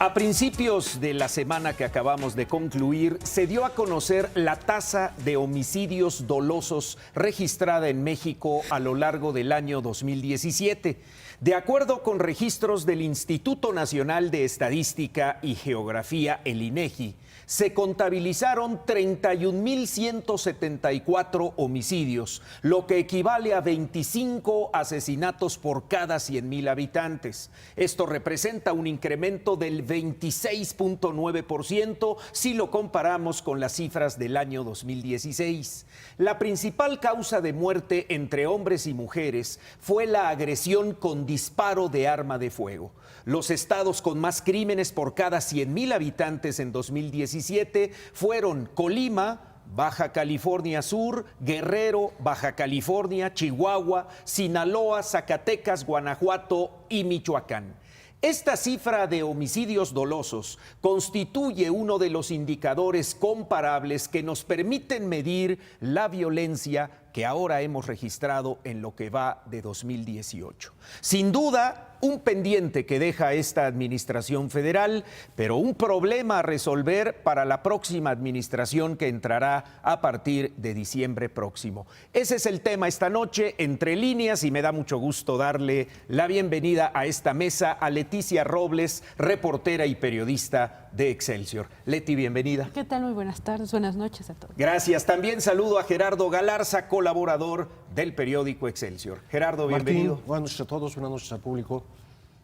A principios de la semana que acabamos de concluir, se dio a conocer la tasa de homicidios dolosos registrada en México a lo largo del año 2017. De acuerdo con registros del Instituto Nacional de Estadística y Geografía, el INEGI, se contabilizaron 31.174 homicidios, lo que equivale a 25 asesinatos por cada 100,000 habitantes. Esto representa un incremento del 26.9% si lo comparamos con las cifras del año 2016. La principal causa de muerte entre hombres y mujeres fue la agresión con disparo de arma de fuego. Los estados con más crímenes por cada 100,000 habitantes en 2017 fueron Colima, Baja California Sur, Guerrero, Baja California, Chihuahua, Sinaloa, Zacatecas, Guanajuato y Michoacán. Esta cifra de homicidios dolosos constituye uno de los indicadores comparables que nos permiten medir la violencia que ahora hemos registrado en lo que va de 2018. Sin duda, un pendiente que deja esta administración federal, pero un problema a resolver para la próxima administración que entrará a partir de diciembre próximo. Ese es el tema esta noche, Entre Líneas, y me da mucho gusto darle la bienvenida a esta mesa a Leticia Robles, reportera y periodista de Excelsior. Leti, bienvenida. ¿Qué tal? Muy buenas tardes, buenas noches a todos. Gracias. También saludo a Gerardo Galarza, colaborador del periódico Excelsior. Gerardo, bienvenido. Martín, buenas noches a todos, buenas noches al público.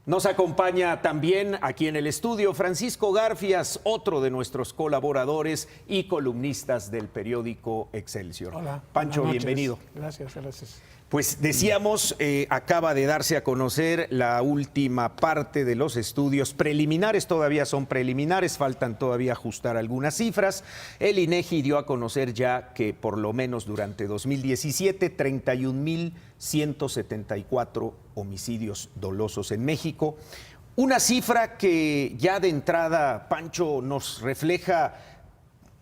Nos acompaña también aquí en el estudio Francisco Garfias, otro de nuestros colaboradores y columnistas del periódico Excelsior. Hola. Pancho, bienvenido. Gracias, gracias. Pues decíamos, acaba de darse a conocer la última parte de los estudios preliminares, todavía son preliminares, faltan todavía ajustar algunas cifras. El INEGI dio a conocer ya que por lo menos durante 2017, 31.174 homicidios dolosos en México. Una cifra que ya de entrada, Pancho, nos refleja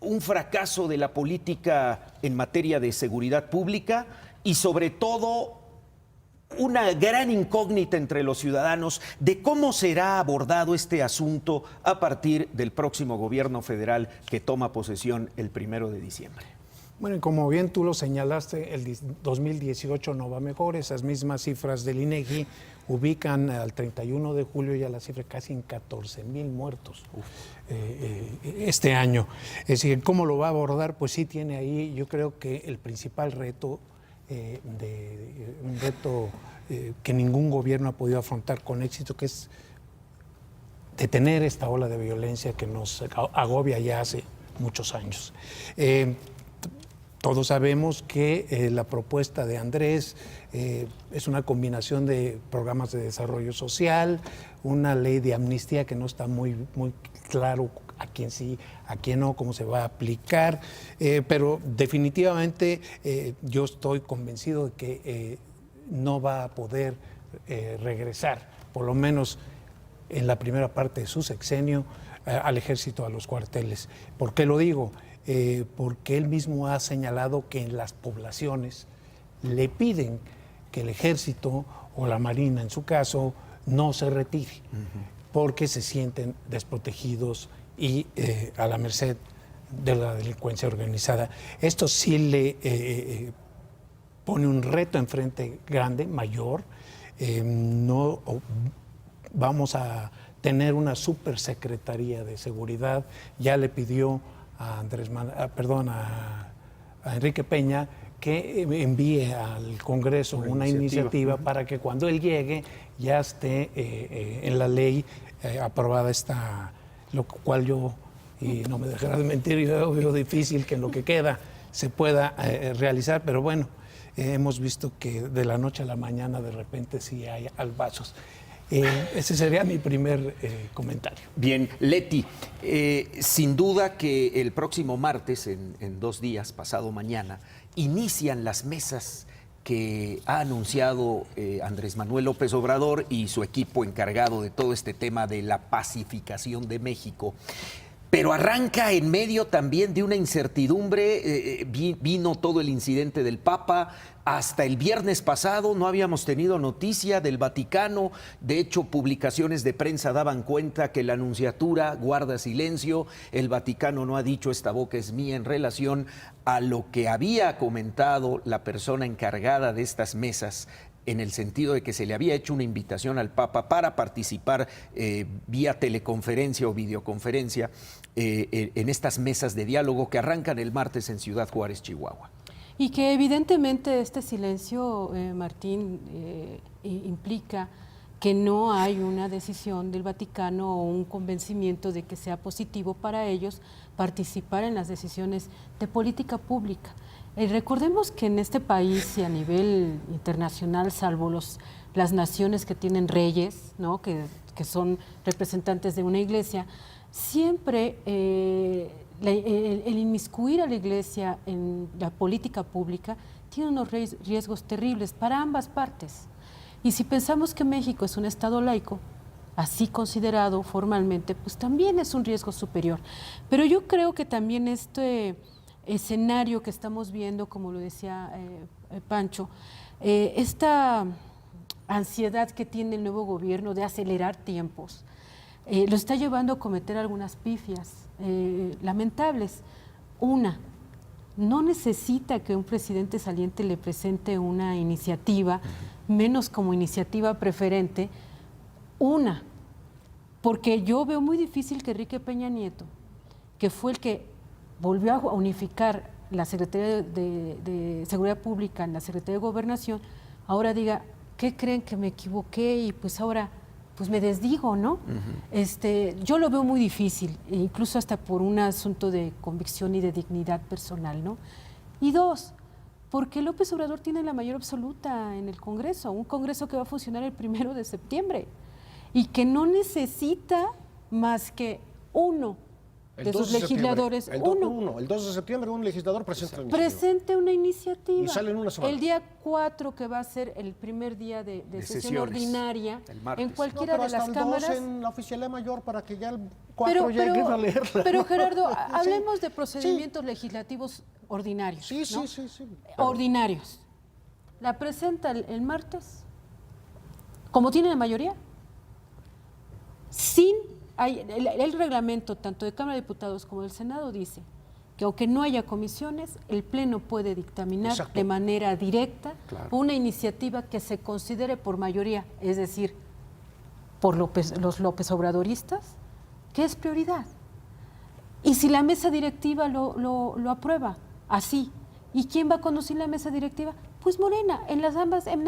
un fracaso de la política en materia de seguridad pública y sobre todo una gran incógnita entre los ciudadanos de cómo será abordado este asunto a partir del próximo gobierno federal que toma posesión el 1 de diciembre. Bueno, y como bien tú lo señalaste, el 2018 no va mejor. Esas mismas cifras del INEGI ubican al 31 de julio ya la cifra casi en 14,000 muertos este año. Es decir, ¿cómo lo va a abordar? Pues sí tiene ahí, yo creo que el principal reto, un reto que ningún gobierno ha podido afrontar con éxito, que es detener esta ola de violencia que nos agobia ya hace muchos años. Todos sabemos que la propuesta de Andrés es una combinación de programas de desarrollo social, una ley de amnistía que no está muy claro a quién sí, a quién no, cómo se va a aplicar, pero definitivamente yo estoy convencido de que no va a poder regresar, por lo menos en la primera parte de su sexenio, al ejército, a los cuarteles. ¿Por qué lo digo? Porque él mismo ha señalado que en las poblaciones le piden que el ejército o la marina, en su caso, no se retire, porque se sienten desprotegidos y a la merced de la delincuencia organizada. Esto sí le pone un reto enfrente grande, mayor. No vamos a tener una supersecretaría de seguridad. Ya le pidió a Enrique Peña que envíe al Congreso una iniciativa para que cuando él llegue ya esté en la ley aprobada esta, lo cual yo, y no me dejarás de mentir, yo veo difícil que en lo que queda se pueda realizar, pero bueno, hemos visto que de la noche a la mañana de repente sí hay albazos. Ese sería mi primer comentario. Bien, Leti, sin duda que el próximo martes, en 2 días, pasado mañana, inician las mesas que ha anunciado Andrés Manuel López Obrador y su equipo encargado de todo este tema de la pacificación de México. pero arranca en medio también de una incertidumbre. Vino todo el incidente del Papa. Hasta el viernes pasado no habíamos tenido noticia del Vaticano. De hecho, publicaciones de prensa daban cuenta que la Nunciatura guarda silencio. El Vaticano no ha dicho "esta boca es mía" en relación a lo que había comentado la persona encargada de estas mesas, en el sentido de que se le había hecho una invitación al Papa para participar vía teleconferencia o videoconferencia en estas mesas de diálogo que arrancan el martes en Ciudad Juárez, Chihuahua. Y que evidentemente este silencio, Martín, implica que no hay una decisión del Vaticano o un convencimiento de que sea positivo para ellos participar en las decisiones de política pública. Recordemos que en este país y a nivel internacional, salvo las naciones que tienen reyes, ¿no? que son representantes de una iglesia, siempre el inmiscuir a la iglesia en la política pública tiene unos riesgos terribles para ambas partes. Y si pensamos que México es un Estado laico, así considerado formalmente, pues también es un riesgo superior. Pero yo creo que también este escenario que estamos viendo, como lo decía Pancho, esta ansiedad que tiene el nuevo gobierno de acelerar tiempos, lo está llevando a cometer algunas pifias lamentables. Una, no necesita que un presidente saliente le presente una iniciativa, menos como iniciativa preferente, porque yo veo muy difícil que Enrique Peña Nieto, que fue el que volvió a unificar la Secretaría de Seguridad Pública en la Secretaría de Gobernación, ahora diga, ¿qué creen que me equivoqué? Y pues ahora pues me desdigo, ¿no? Yo lo veo muy difícil, incluso hasta por un asunto de convicción y de dignidad personal, ¿no? Y dos, porque López Obrador tiene la mayoría absoluta en el Congreso, un Congreso que va a funcionar el 1 de septiembre y que no necesita más que uno de sus legisladores. El 2 de septiembre un legislador presente una iniciativa. Y sale en una semana. El día 4, que va a ser el primer día de sesión ordinaria, en cualquiera de las cámaras. En la oficialía mayor para que ya el 4 lleguen a leerla. Pero Gerardo, hablemos de procedimientos legislativos ordinarios. Sí. Ordinarios. La presenta el martes, como tiene la mayoría, el reglamento tanto de Cámara de Diputados como del Senado dice que aunque no haya comisiones, el Pleno puede dictaminar de manera directa una iniciativa que se considere por mayoría, es decir, por los López Obradoristas, que es prioridad. Y si la mesa directiva lo aprueba, así. ¿Y quién va a conducir la mesa directiva? Pues Morena, en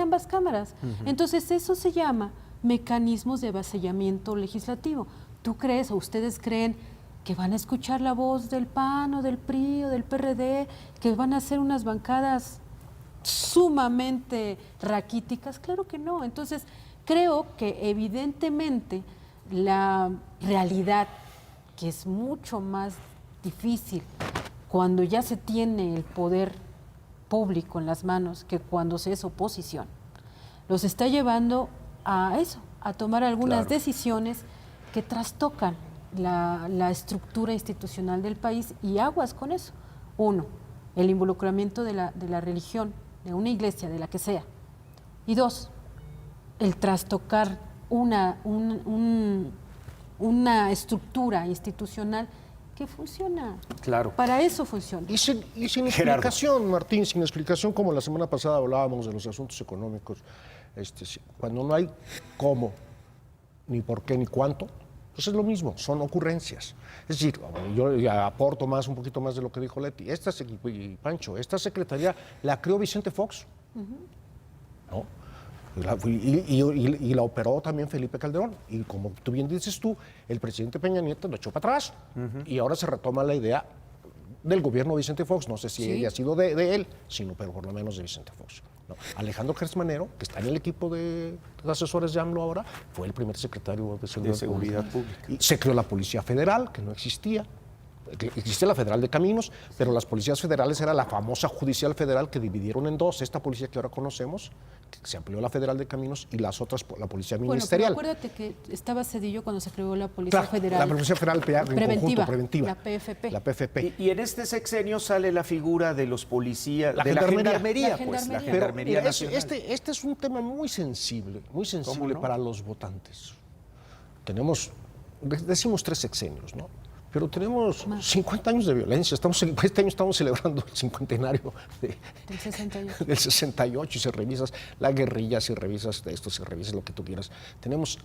ambas cámaras. Entonces eso se llama mecanismos de avasallamiento legislativo. ¿Tú crees o ustedes creen que van a escuchar la voz del PAN o del PRI o del PRD, que van a hacer unas bancadas sumamente raquíticas? Claro que no. Entonces, creo que evidentemente la realidad, que es mucho más difícil cuando ya se tiene el poder público en las manos que cuando se es oposición, los está llevando a eso, a tomar algunas decisiones que trastocan la estructura institucional del país, y aguas con eso. Uno, el involucramiento de la religión, de una iglesia, de la que sea. Y dos, el trastocar una estructura institucional que funciona. Claro. Para eso funciona. Y sin explicación, Martín, sin explicación, como la semana pasada hablábamos de los asuntos económicos, cuando no hay cómo, ni por qué, ni cuánto, pues es lo mismo, son ocurrencias. Es decir, yo aporto un poquito más de lo que dijo Leti. Y Pancho, esta secretaría la creó Vicente Fox, ¿no? Y la operó también Felipe Calderón. Y como tú bien dices tú, el presidente Peña Nieto lo echó para atrás. Y ahora se retoma la idea del gobierno de Vicente Fox. No sé si haya sido de él, pero por lo menos de Vicente Fox, ¿no? Alejandro Gertz Manero, que está en el equipo de asesores de AMLO ahora, fue el primer secretario de Seguridad Pública. Y se creó la Policía Federal, que no existía, Existe la Federal de Caminos, pero las policías federales era la famosa Judicial Federal que dividieron en dos. Esta policía que ahora conocemos, que se amplió la Federal de Caminos, y las otras, la Policía Ministerial. Bueno, pero acuérdate que estaba Cedillo cuando se creó la Policía Federal. La Policía Federal preventiva. La PFP. La PFP. Y en este sexenio sale la figura de los policías, la de gendarmería. la Gendarmería Pero Nacional. este es un tema muy sensible ¿Cómo no? para los votantes. Decimos 3 sexenios, ¿no? Pero tenemos 50 años de violencia. Este año estamos celebrando el cincuentenario del 68. Y si revisas la guerrilla, si revisas esto, si revisas lo que tú quieras. Tenemos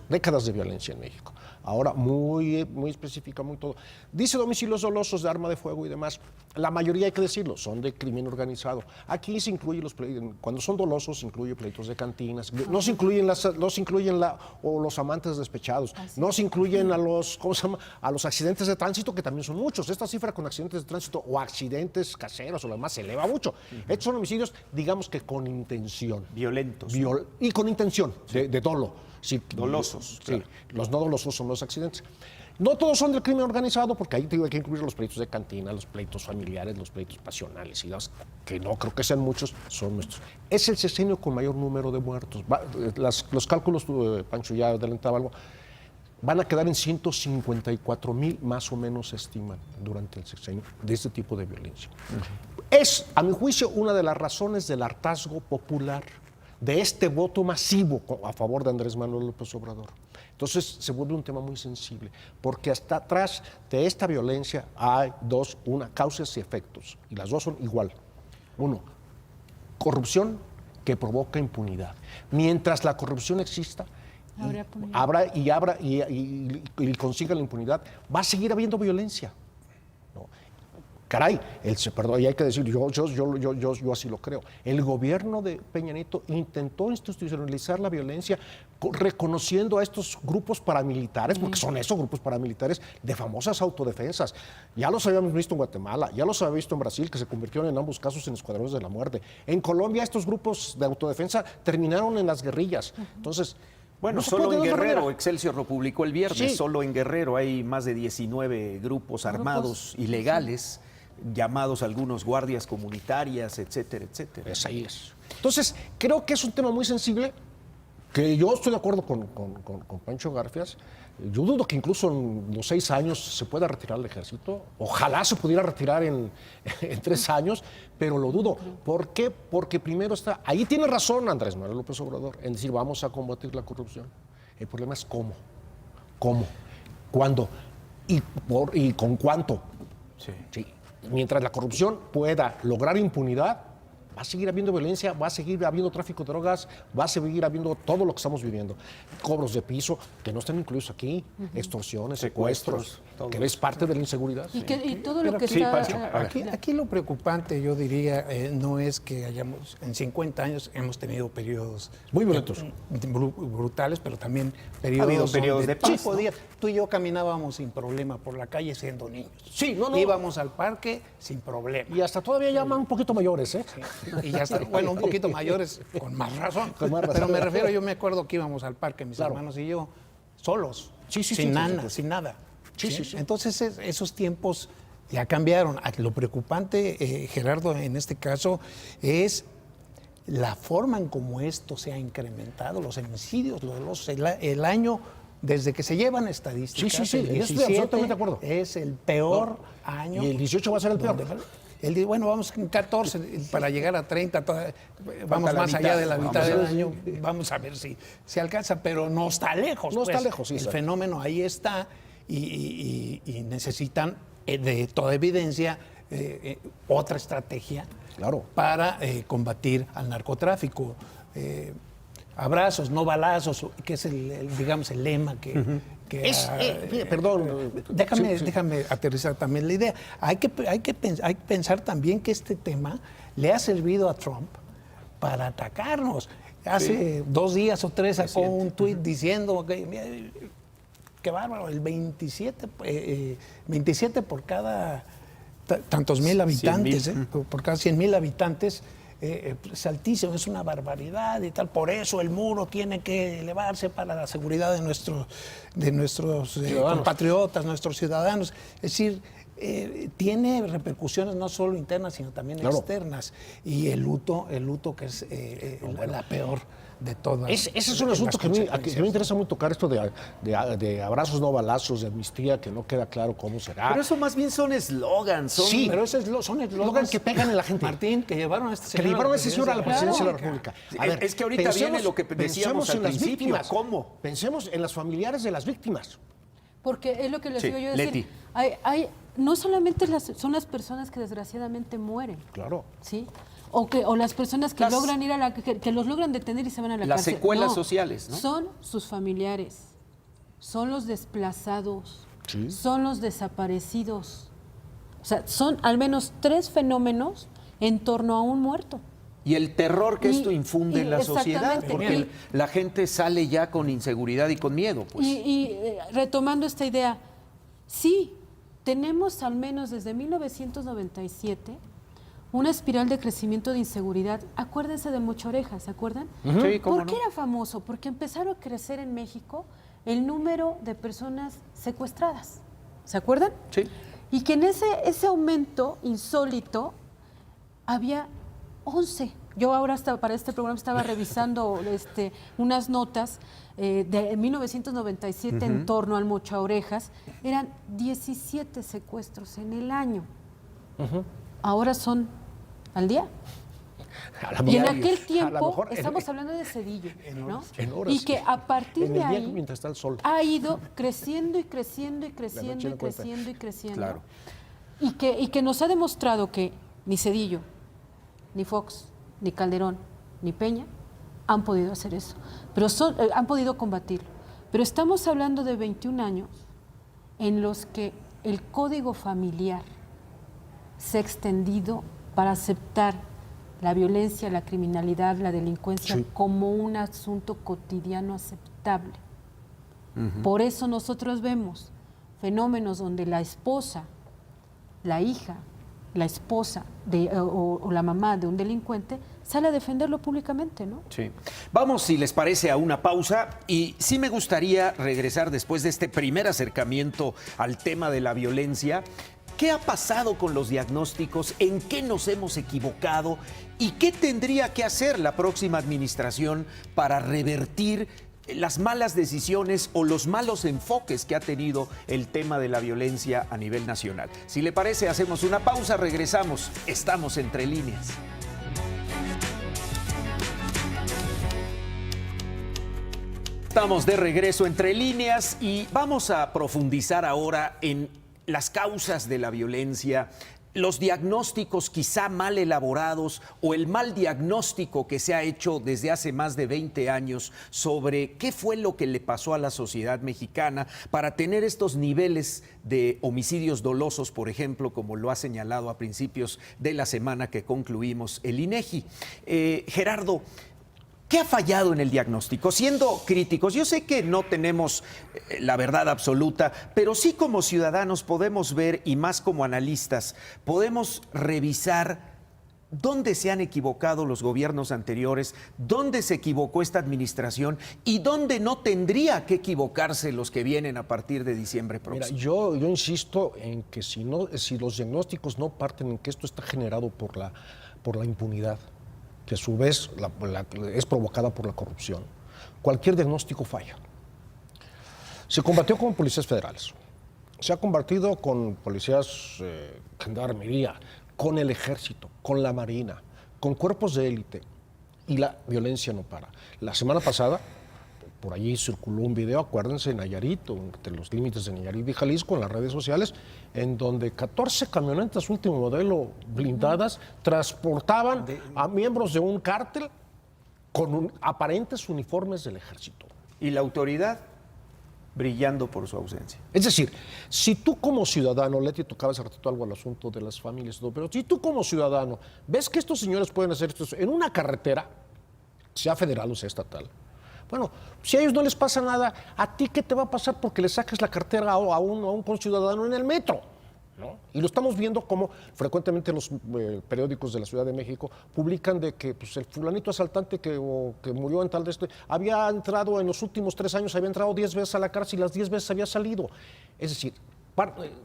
décadas de violencia en México. Ahora muy específica, muy todo. Dice domicilios dolosos de arma de fuego y demás. La mayoría, hay que decirlo, son de crimen organizado. Aquí se incluye cuando son dolosos, se incluye pleitos de cantinas. No se incluyen los amantes despechados. No se incluyen a los accidentes de tránsito, que también son muchos. Esta cifra con accidentes de tránsito o accidentes caseros o lo demás se eleva mucho. Estos son homicidios, digamos que con intención. Violentos. Y con intención de dolo. Sí, dolosos. Sí, claro. Los no dolosos son los accidentes. No todos son del crimen organizado, porque ahí hay que incluir los pleitos de cantina, los pleitos familiares, los pleitos pasionales, y que no creo que sean muchos, son nuestros. Es el sexenio con mayor número de muertos. Los cálculos, Pancho ya adelantaba algo, van a quedar en 154,000 más o menos, se estiman, durante el sexenio de este tipo de violencia. Es, a mi juicio, una de las razones del hartazgo popular, de este voto masivo a favor de Andrés Manuel López Obrador. Entonces se vuelve un tema muy sensible, porque hasta atrás de esta violencia hay causas y efectos, y las dos son igual. Uno, corrupción que provoca impunidad. Mientras la corrupción exista, y consiga la impunidad, va a seguir habiendo violencia. ¿No? Caray, perdón, y hay que decir, yo así lo creo. El gobierno de Peña Nieto intentó institucionalizar la violencia reconociendo a estos grupos paramilitares, porque son esos grupos paramilitares de famosas autodefensas. Ya los habíamos visto en Guatemala, ya los habíamos visto en Brasil, que se convirtieron en ambos casos en escuadrones de la muerte. En Colombia estos grupos de autodefensa terminaron en las guerrillas. Entonces, bueno, no solo en Guerrero, Excelsior lo publicó el viernes, sí. Solo en Guerrero hay más de 19 grupos armados ilegales, llamados algunos guardias comunitarias, etcétera, etcétera. Pues ahí es. Entonces, creo que es un tema muy sensible, que yo estoy de acuerdo con Pancho Garfias. Yo dudo que incluso en los 6 años se pueda retirar el ejército. Ojalá se pudiera retirar en 3 años, pero lo dudo. ¿Por qué? Porque primero ahí tiene razón Andrés Manuel López Obrador en decir vamos a combatir la corrupción. El problema es cómo. ¿Cómo? ¿Cuándo? ¿Y con cuánto? Sí. Mientras la corrupción pueda lograr impunidad, va a seguir habiendo violencia, va a seguir habiendo tráfico de drogas, va a seguir habiendo todo lo que estamos viviendo. Cobros de piso, que no están incluidos aquí, extorsiones, secuestros, que es parte de la inseguridad. Y todo lo que está... Aquí lo preocupante, yo diría, no es que en 50 años hemos tenido periodos muy violentos, brutales, pero también periodos de paz, ¿no? Tú y yo caminábamos sin problema por la calle siendo niños. Sí, Íbamos al parque sin problema. Y hasta todavía llaman un poquito mayores, ¿eh? Sí. Y ya está, bueno, un poquito mayores, con más razón. Pero me refiero, yo me acuerdo que íbamos al parque, mis hermanos y yo, solos, sin nada. Sí. Entonces, esos tiempos ya cambiaron. Lo preocupante, Gerardo, en este caso, es la forma en cómo esto se ha incrementado, los homicidios, el año, desde que se llevan estadísticas. Sí, el 17 estoy absolutamente de acuerdo. Es el peor año. Y el 18 va a ser el peor. Bueno, vamos en 14 para llegar a 30, vamos más allá de la mitad del año, vamos a ver si se alcanza, pero no está lejos. No está lejos, sí. El fenómeno ahí está y necesitan, de toda evidencia, otra estrategia para combatir al narcotráfico. Abrazos, no balazos, que es digamos el lema que perdón. Déjame aterrizar también la idea. Hay que pensar también que este tema le ha servido a Trump para atacarnos. Hace 2 días o 3 sacó un tuit diciendo que bárbaro, el 27 por cada tantos mil habitantes, por cada 100,000 habitantes, es altísimo, es una barbaridad y tal. Por eso el muro tiene que elevarse para la seguridad de nuestros compatriotas, nuestros ciudadanos. Es decir, tiene repercusiones no solo internas, sino también externas. Y el luto que es la peor de todas. Ese es un asunto que me interesa mucho tocar, esto de abrazos no balazos, de amnistía, que no queda claro cómo será. Pero eso más bien son eslogans. Sí, pero son eslogans que pegan en la gente. Martín, que llevaron a este señor a la presidencia de la República. A ver, es que ahorita viene lo que decíamos al principio. Víctimas. ¿Cómo? Pensemos en las familiares de las víctimas. Porque es lo que les digo yo, Leti. decir, no solamente son las personas que desgraciadamente mueren. Claro. ¿Sí? O las personas que logran ir que los logran detener y se van a la cárcel. Las secuelas sociales, ¿no? Son sus familiares, son los desplazados, Sí. son los desaparecidos. O sea, son al menos 3 fenómenos en torno a un muerto. Y el terror que esto infunde en la sociedad, exactamente. porque la gente sale ya con inseguridad y con miedo. Pues. Retomando esta idea, sí, tenemos al menos desde 1997 una espiral de crecimiento de inseguridad. Acuérdense de Mocha Orejas, ¿se acuerdan? Sí, ¿cómo ¿Por qué no? era famoso? Porque empezaron a crecer en México el número de personas secuestradas. ¿Se acuerdan? Sí. Y que en ese aumento insólito había 11. Yo ahora para este programa estaba revisando unas notas de 1997 en torno al Mocha Orejas. Eran 17 secuestros en el año. Ahora son al día. Y en aquel tiempo, estamos hablando de Cedillo, ¿no? En horas. Y que a partir de ahí mientras está el sol. ha ido creciendo y creciendo y creciendo y creciendo y creciendo. Claro. Y que nos ha demostrado que ni Cedillo, ni Fox, ni Calderón, ni Peña han podido hacer eso. Pero han podido combatirlo. Pero estamos hablando de 21 años en los que el código familiar se ha extendido para aceptar la violencia, la criminalidad, la delincuencia como un asunto cotidiano aceptable. Por eso nosotros vemos fenómenos donde la esposa, la hija, la esposa o la mamá de un delincuente sale a defenderlo públicamente, ¿no? Sí. Vamos, si les parece, a una pausa y sí me gustaría regresar después de este primer acercamiento al tema de la violencia. ¿Qué ha pasado con los diagnósticos? ¿En qué nos hemos equivocado? ¿Y qué tendría que hacer la próxima administración para revertir las malas decisiones o los malos enfoques que ha tenido el tema de la violencia a nivel nacional? Si le parece, hacemos una pausa, regresamos. Estamos Entre Líneas. Estamos de regreso Entre Líneas y vamos a profundizar ahora en las causas de la violencia, los diagnósticos quizá mal elaborados o el mal diagnóstico que se ha hecho desde hace más de 20 años sobre qué fue lo que le pasó a la sociedad mexicana para tener estos niveles de homicidios dolosos, por ejemplo, como lo ha señalado a principios de la semana que concluimos el INEGI. Gerardo, ¿qué ha fallado en el diagnóstico? Siendo críticos, yo sé que no tenemos la verdad absoluta, pero sí como ciudadanos podemos ver, y más como analistas, podemos revisar dónde se han equivocado los gobiernos anteriores, dónde se equivocó esta administración y dónde no tendría que equivocarse los que vienen a partir de diciembre próximo. Mira, yo insisto en que si los diagnósticos no parten en que esto está generado por la impunidad, que a su vez es provocada por la corrupción, cualquier diagnóstico falla. Se combatió con policías federales, se ha combatido con policías, gendarmería, con el ejército, con la marina, con cuerpos de élite, y la violencia no para. La semana pasada, por allí circuló un video, acuérdense, en Nayarit, entre los límites de Nayarit y Jalisco, en las redes sociales, en donde 14 camionetas último modelo blindadas transportaban a miembros de un cártel con aparentes uniformes del ejército. Y la autoridad brillando por su ausencia. Es decir, si tú como ciudadano, Leti, tocaba hace ratito algo al asunto de las familias, pero si tú como ciudadano ves que estos señores pueden hacer esto en una carretera, sea federal o sea estatal, bueno, si a ellos no les pasa nada, ¿a ti qué te va a pasar porque le saques la cartera a un conciudadano en el metro? ¿no? Y lo estamos viendo como frecuentemente los periódicos de la Ciudad de México publican de que pues, el fulanito asaltante que murió en tal de había entrado en los últimos 3 años, había entrado 10 veces a la cárcel y las 10 veces había salido. Es decir,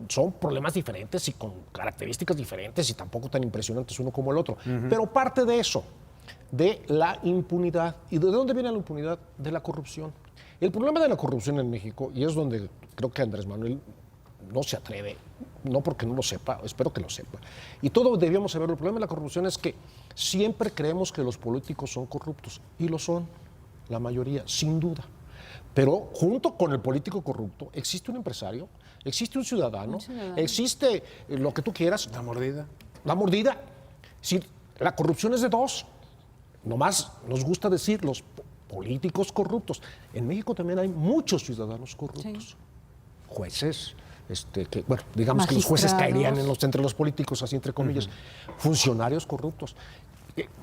son problemas diferentes y con características diferentes y tampoco tan impresionantes uno como el otro. Pero parte de eso, de la impunidad. ¿Y de dónde viene la impunidad? De la corrupción. El problema de la corrupción en México, y es donde creo que Andrés Manuel no se atreve, no porque no lo sepa, espero que lo sepa. Y todos debíamos saberlo. El problema de la corrupción es que siempre creemos que los políticos son corruptos, y lo son, la mayoría, sin duda. Pero junto con el político corrupto existe un empresario, existe un ciudadano, existe lo que tú quieras. La mordida. La mordida. Sí, la corrupción es de dos. Nomás nos gusta decir los políticos corruptos. En México también hay muchos ciudadanos corruptos. Sí. Jueces, digamos que los jueces caerían entre los políticos, así entre comillas. Funcionarios corruptos,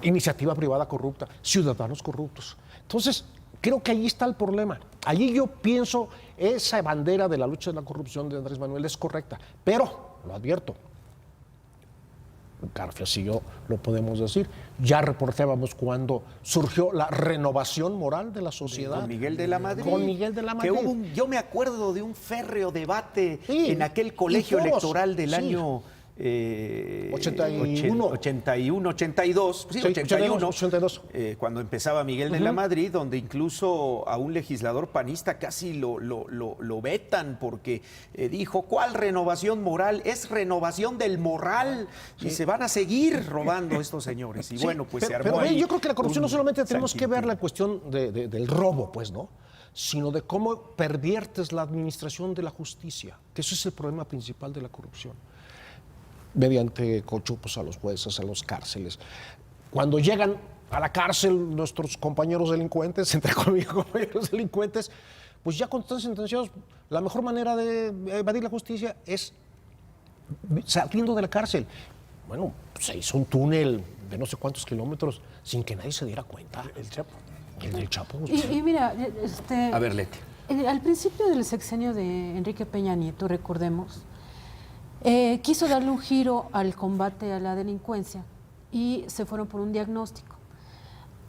iniciativa privada corrupta, ciudadanos corruptos. Entonces, creo que ahí está el problema. Allí yo pienso, esa bandera de la lucha de la corrupción de Andrés Manuel es correcta, pero, lo advierto, Garfias y yo lo podemos decir, ya reportábamos cuando surgió la renovación moral de la sociedad. Con Miguel de la Madrid. Con Miguel de la Madrid. Que yo me acuerdo de un férreo debate en aquel colegio electoral del año 81, 82, sí, 82, cuando empezaba Miguel de la Madrid, donde incluso a un legislador panista casi lo vetan porque dijo, ¿cuál renovación moral? Es renovación del moral y se van a seguir robando estos señores. Y bueno, pues se armó ahí. Yo creo que la corrupción no solamente tenemos que ver la cuestión del robo, pues, ¿no? Sino de cómo perviertes la administración de la justicia, que eso es el problema principal de la corrupción. Mediante cochupos a los jueces, a las cárceles. Cuando llegan a la cárcel nuestros compañeros delincuentes, entre comillas, compañeros delincuentes, pues ya cuando están sentenciados, la mejor manera de evadir la justicia es saliendo de la cárcel. Bueno, se hizo un túnel de no sé cuántos kilómetros sin que nadie se diera cuenta. El Chapo. El del Chapo. Y mira, a ver, Leti. Al principio del sexenio de Enrique Peña Nieto, recordemos, quiso darle un giro al combate a la delincuencia y se fueron por un diagnóstico.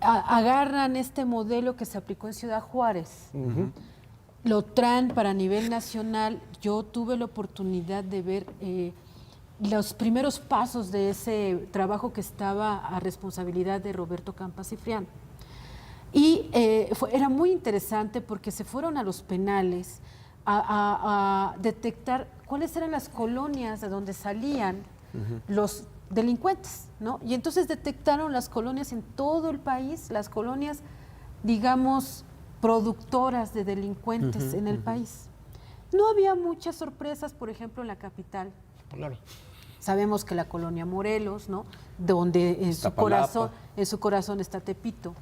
Agarran este modelo que se aplicó en Ciudad Juárez, lo traen para nivel nacional. Yo tuve la oportunidad de ver los primeros pasos de ese trabajo que estaba a responsabilidad de Roberto Campa Cifrián. Y era muy interesante porque se fueron a los penales a detectar cuáles eran las colonias de donde salían los delincuentes, ¿no? Y entonces detectaron las colonias en todo el país, las colonias, digamos, productoras de delincuentes en el país. No había muchas sorpresas, por ejemplo, en la capital. Claro. Sabemos que la colonia Morelos, ¿no? Donde en su corazón está Tepito.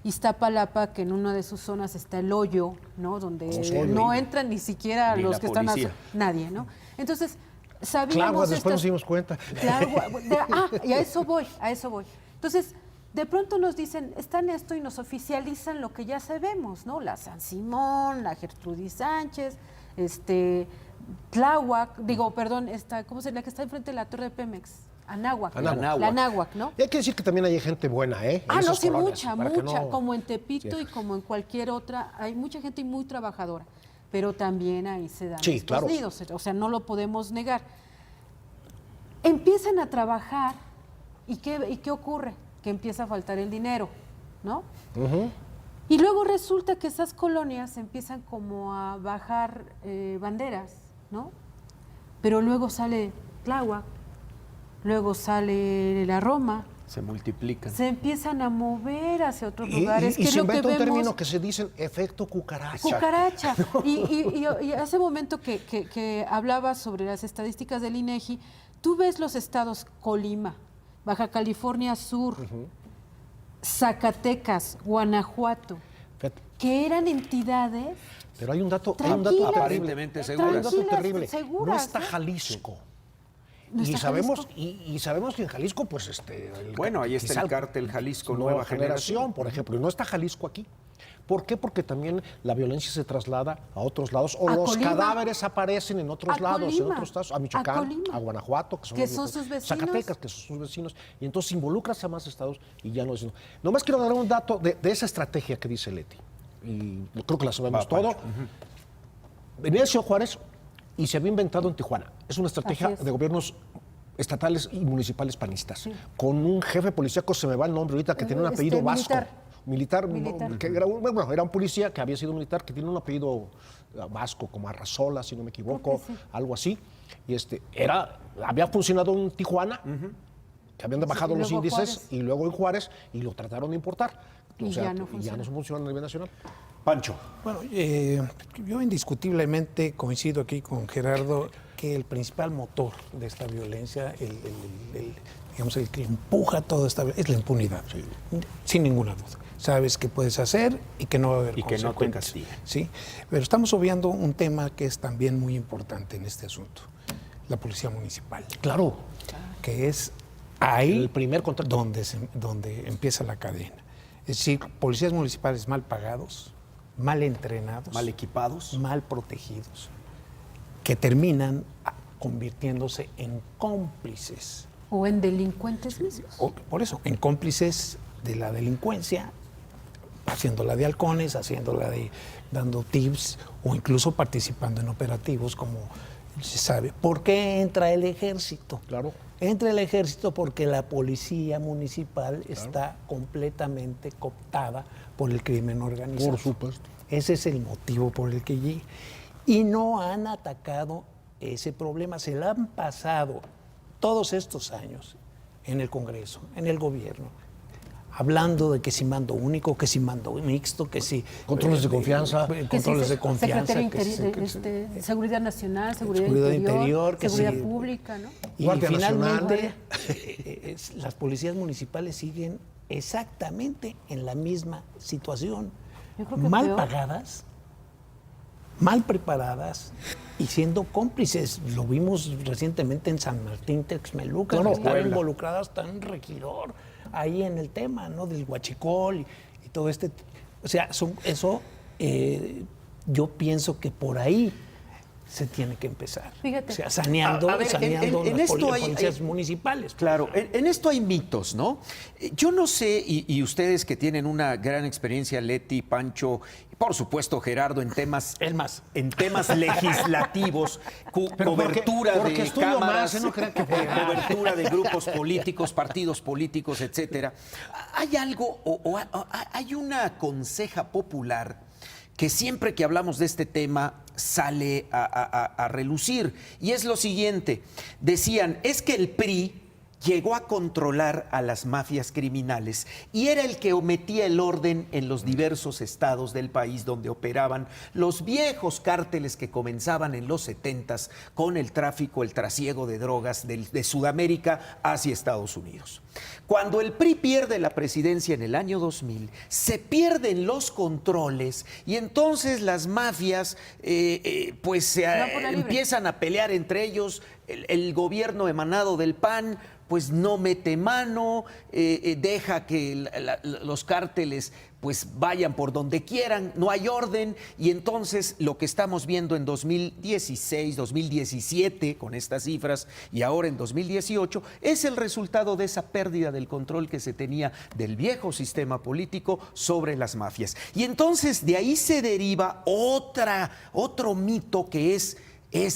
Iztapalapa, que en una de sus zonas está el hoyo, ¿no? Donde no entran ni siquiera los que están nadie, ¿no? Entonces, sabíamos... Claro, después nos dimos cuenta. Y a eso voy. Entonces, de pronto nos dicen, están esto y nos oficializan lo que ya sabemos, ¿no? La San Simón, la Gertrudis Sánchez, Tláhuac, ¿cómo se llama? La que está enfrente de la torre de Pemex. Anáhuac. La Anáhuac, ¿no? Y hay que decir que también hay gente buena, ¿eh? No, sí, mucha. Como en Tepito y como en cualquier otra, hay mucha gente muy trabajadora, pero también ahí se dan estos nidos, o sea, no lo podemos negar. Empiezan a trabajar y ¿qué ocurre? Que empieza a faltar el dinero, ¿no? Y luego resulta que esas colonias empiezan como a bajar banderas, ¿no? Pero luego sale Tláhuac, luego sale la Roma. Se multiplican. Se empiezan a mover hacia otros lugares. Y se inventa un término que se dice efecto cucaracha. Cucaracha. Y hace momento que hablaba sobre las estadísticas del INEGI, tú ves los estados Colima, Baja California Sur, Zacatecas, Guanajuato, que eran entidades... Pero hay un dato aparentemente seguras. Hay un dato terrible. Seguras, no está Jalisco. ¿No Y está sabemos, Jalisco? y sabemos que en Jalisco, pues Bueno, ahí está quizá el cártel Jalisco Nueva Generación. por ejemplo, y no está Jalisco aquí. ¿Por qué? Porque también la violencia se traslada a otros lados o A los Colima. cadáveres aparecen en otros A lados, en Colima. otros estados, a A Michoacán, Colima. a Guanajuato, Que son sus vecinos. Zacatecas, que son sus vecinos, y entonces involucras a más estados y ya no es. Nomás quiero dar un dato de esa estrategia que dice Leti, y creo que la sabemos todo. Venía de Ciudad Juárez y se había inventado en Tijuana. Es una estrategia Así es. de gobiernos estatales y municipales panistas, con un jefe policíaco, se me va el nombre ahorita, que tiene un apellido vasco. Militar. Que era era un policía que había sido militar, que tiene un apellido vasco, como Arrazola, si no me equivoco, Sí. algo así. Y había funcionado en Tijuana, que habían bajado los luego índices, Juárez. y luego en Juárez, y lo trataron de importar. Y ya no y ya no funciona a nivel nacional. Pancho. Bueno, yo indiscutiblemente coincido aquí con Gerardo que el principal motor de esta violencia, digamos, el que empuja toda esta violencia, es la impunidad, sin ninguna duda. Sabes qué puedes hacer y que no va a haber Y que no te consecuencias. castiguen. Sí, pero estamos obviando un tema que es también muy importante en este asunto, la policía municipal. Claro. Que es ahí El primer contacto. donde empieza la cadena. Es decir, policías municipales mal pagados, mal entrenados, Mal equipados. mal protegidos, que terminan convirtiéndose en cómplices. O en delincuentes mismos. Por eso, en cómplices de la delincuencia, haciéndola de halcones, dando tips o incluso participando en operativos como se sabe. ¿Por qué entra el ejército? Claro. Entra el ejército porque la policía municipal está completamente cooptada por el crimen organizado. Por supuesto. Ese es el motivo por el que llega. Y no han atacado ese problema, se la han pasado todos estos años en el Congreso, en el gobierno, hablando de que si mando único, que si mando mixto, que si... Controles de confianza. Controles de confianza. Secretaría Seguridad Nacional, Seguridad Interior, que Seguridad sí. Pública, ¿no? Y Guardia finalmente, las policías municipales siguen exactamente en la misma situación. Yo creo que Mal peor. pagadas, mal preparadas y siendo cómplices. Lo vimos recientemente en San Martín Texmelucan, Claro, que estaba Puebla. involucrado hasta un regidor ahí en el tema, ¿no? Del huachicol y todo este... O sea, yo pienso que por ahí se tiene que empezar. Fíjate. O sea, saneando, A ver, en las esto policías municipales. Claro, en esto hay mitos, ¿no? Yo no sé, y ustedes que tienen una gran experiencia, Leti, Pancho, y por supuesto Gerardo, en temas legislativos, Pero cobertura porque de estudio cámaras, más, no crean que cobertura de grupos políticos, partidos políticos, etcétera. ¿Hay algo hay una conseja popular que siempre que hablamos de este tema sale a relucir? Y es lo siguiente, decían, es que el PRI llegó a controlar a las mafias criminales y era el que metía el orden en los diversos estados del país donde operaban los viejos cárteles que comenzaban en los 70s con el tráfico, el trasiego de drogas de Sudamérica hacia Estados Unidos. Cuando el PRI pierde la presidencia en el año 2000, se pierden los controles y entonces las mafias empiezan a pelear entre ellos. El gobierno emanado del PAN pues no mete mano, deja que los cárteles pues vayan por donde quieran, no hay orden, y entonces lo que estamos viendo en 2016, 2017 con estas cifras y ahora en 2018 es el resultado de esa pérdida del control que se tenía del viejo sistema político sobre las mafias. Y entonces de ahí se deriva otro mito que es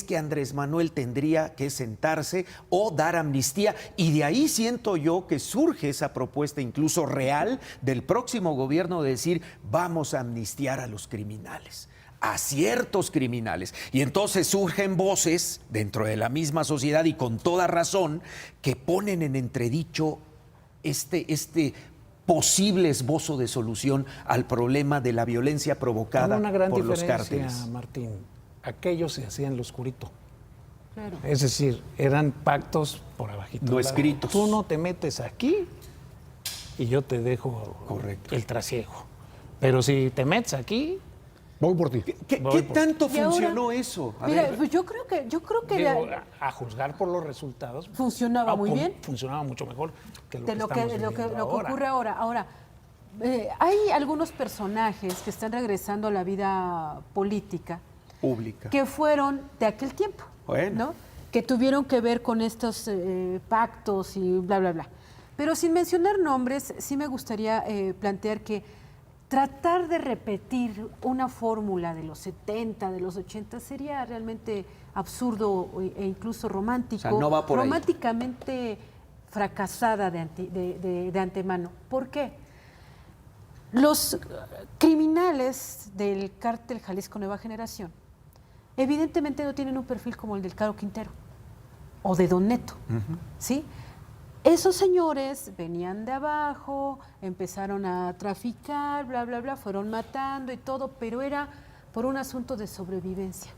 que Andrés Manuel tendría que sentarse o dar amnistía, y de ahí siento yo que surge esa propuesta incluso real del próximo gobierno de decir vamos a amnistiar a los criminales, a ciertos criminales. Y entonces surgen voces dentro de la misma sociedad y con toda razón que ponen en entredicho este posible esbozo de solución al problema de la violencia provocada por los cárteles. Martín. Aquellos se hacían en lo oscurito. Claro. Es decir, eran pactos por abajito. No escritos. Tú no te metes aquí y yo te dejo Correcto. el trasiego. Pero si te metes aquí, Voy por ti. ¿Qué tanto Y ahora, funcionó eso? A Mira, ver. pues yo creo que Digo, a juzgar por los resultados, funcionaba muy bien. Funcionaba mucho mejor que lo de que lo que, estamos lo que, viviendo lo que ahora. ocurre ahora. Ahora, hay algunos personajes que están regresando a la vida política Pública. que fueron de aquel tiempo, Bueno. ¿no? Que tuvieron que ver con estos pactos y bla, bla, bla. Pero sin mencionar nombres, sí me gustaría plantear que tratar de repetir una fórmula de los 70, de los 80, sería realmente absurdo e incluso romántico. O sea, no va por ahí. Románticamente fracasada de antemano. ¿Por qué? Los criminales del cártel Jalisco Nueva Generación evidentemente no tienen un perfil como el del Caro Quintero o de Don Neto, ¿sí? Esos señores venían de abajo, empezaron a traficar, bla, bla, bla, fueron matando y todo, pero era por un asunto de sobrevivencia.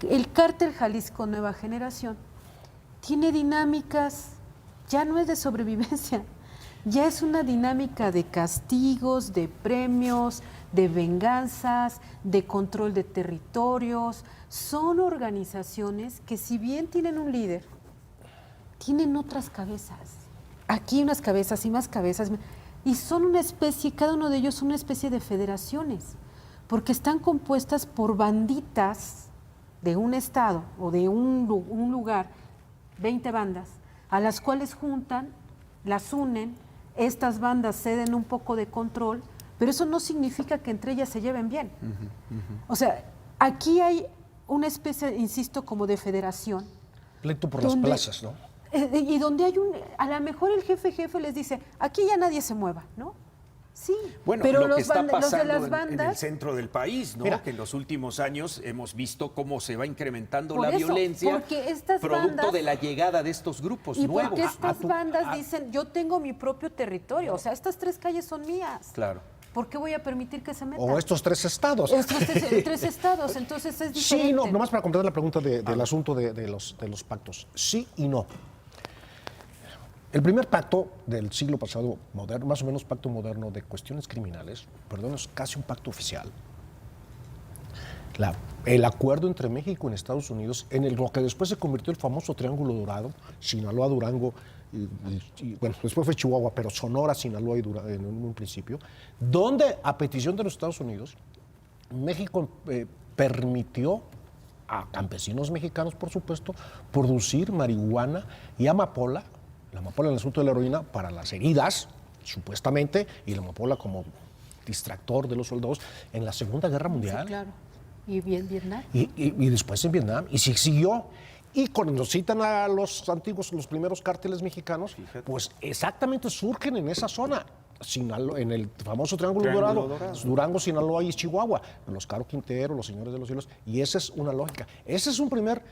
El cártel Jalisco Nueva Generación tiene dinámicas, ya no es de sobrevivencia, ya es una dinámica de castigos, de premios, de venganzas, de control de territorios. Son organizaciones que, si bien tienen un líder, tienen otras cabezas. Aquí unas cabezas y más cabezas. Y son una especie, cada uno de ellos una especie de federaciones, porque están compuestas por banditas de un estado o de un lugar, 20 bandas, a las cuales juntan, las unen, estas bandas ceden un poco de control, pero eso no significa que entre ellas se lleven bien. O sea, aquí hay una especie, insisto, como de federación. Pleito por las plazas, ¿no? Y donde hay a lo mejor el jefe les dice, aquí ya nadie se mueva, ¿no? Sí, Bueno, pero lo que está los de pasando las bandas, en el centro del país, ¿no? Mira. Que en los últimos años hemos visto cómo se va incrementando Por la eso, violencia porque estas producto bandas- de la llegada de estos grupos y nuevos. porque estas bandas dicen, yo tengo mi propio territorio, o sea, estas 3 calles son mías. Claro. ¿Por qué voy a permitir que se metan? O estos 3 estados. Estos 3 estados, entonces es diferente. Sí, no, nomás para completar la pregunta del asunto de los pactos. Sí y no. El primer pacto del siglo pasado, moderno, más o menos pacto moderno de cuestiones criminales, perdón, es casi un pacto oficial. El acuerdo entre México y Estados Unidos, en lo que después se convirtió el famoso Triángulo Dorado, Sinaloa, Durango, y bueno, después fue Chihuahua, pero Sonora, Sinaloa y Durango en un principio, donde a petición de los Estados Unidos, México permitió a campesinos mexicanos, por supuesto, producir marihuana y amapola, la amapola en el asunto de la heroína, para las heridas, supuestamente, y la amapola como distractor de los soldados en la Segunda Guerra Mundial. Sí, claro. Y bien Vietnam. Y después en Vietnam, y siguió. Y cuando citan a los antiguos, los primeros cárteles mexicanos, pues exactamente surgen en esa zona, en el famoso Triángulo Dorado, Durango, Sinaloa y Chihuahua, los Caro Quintero, los Señores de los Cielos, y esa es una lógica. Ese es un primer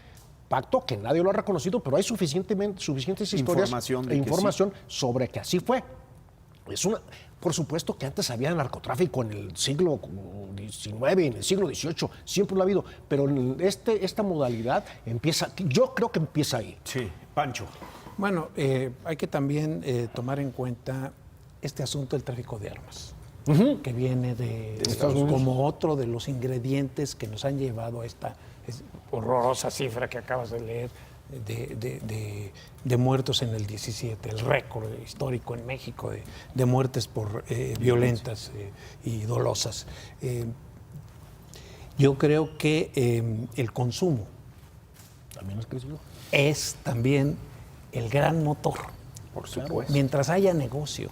pacto que nadie lo ha reconocido, pero hay suficientes historias Información e información sobre que así fue. Por supuesto que antes había narcotráfico en el siglo XIX, en el siglo XVIII, siempre lo ha habido, pero esta modalidad yo creo que empieza ahí. Sí, Pancho. Bueno, hay que también tomar en cuenta este asunto del tráfico de armas, que viene de Estados Unidos, como otro de los ingredientes que nos han llevado a esta horrorosa cifra que acabas de leer de muertos en el 17, el récord histórico en México de muertes por violentas y dolosas. Yo creo que el consumo También es crecido. es también el gran motor. Por supuesto. Mientras haya negocio,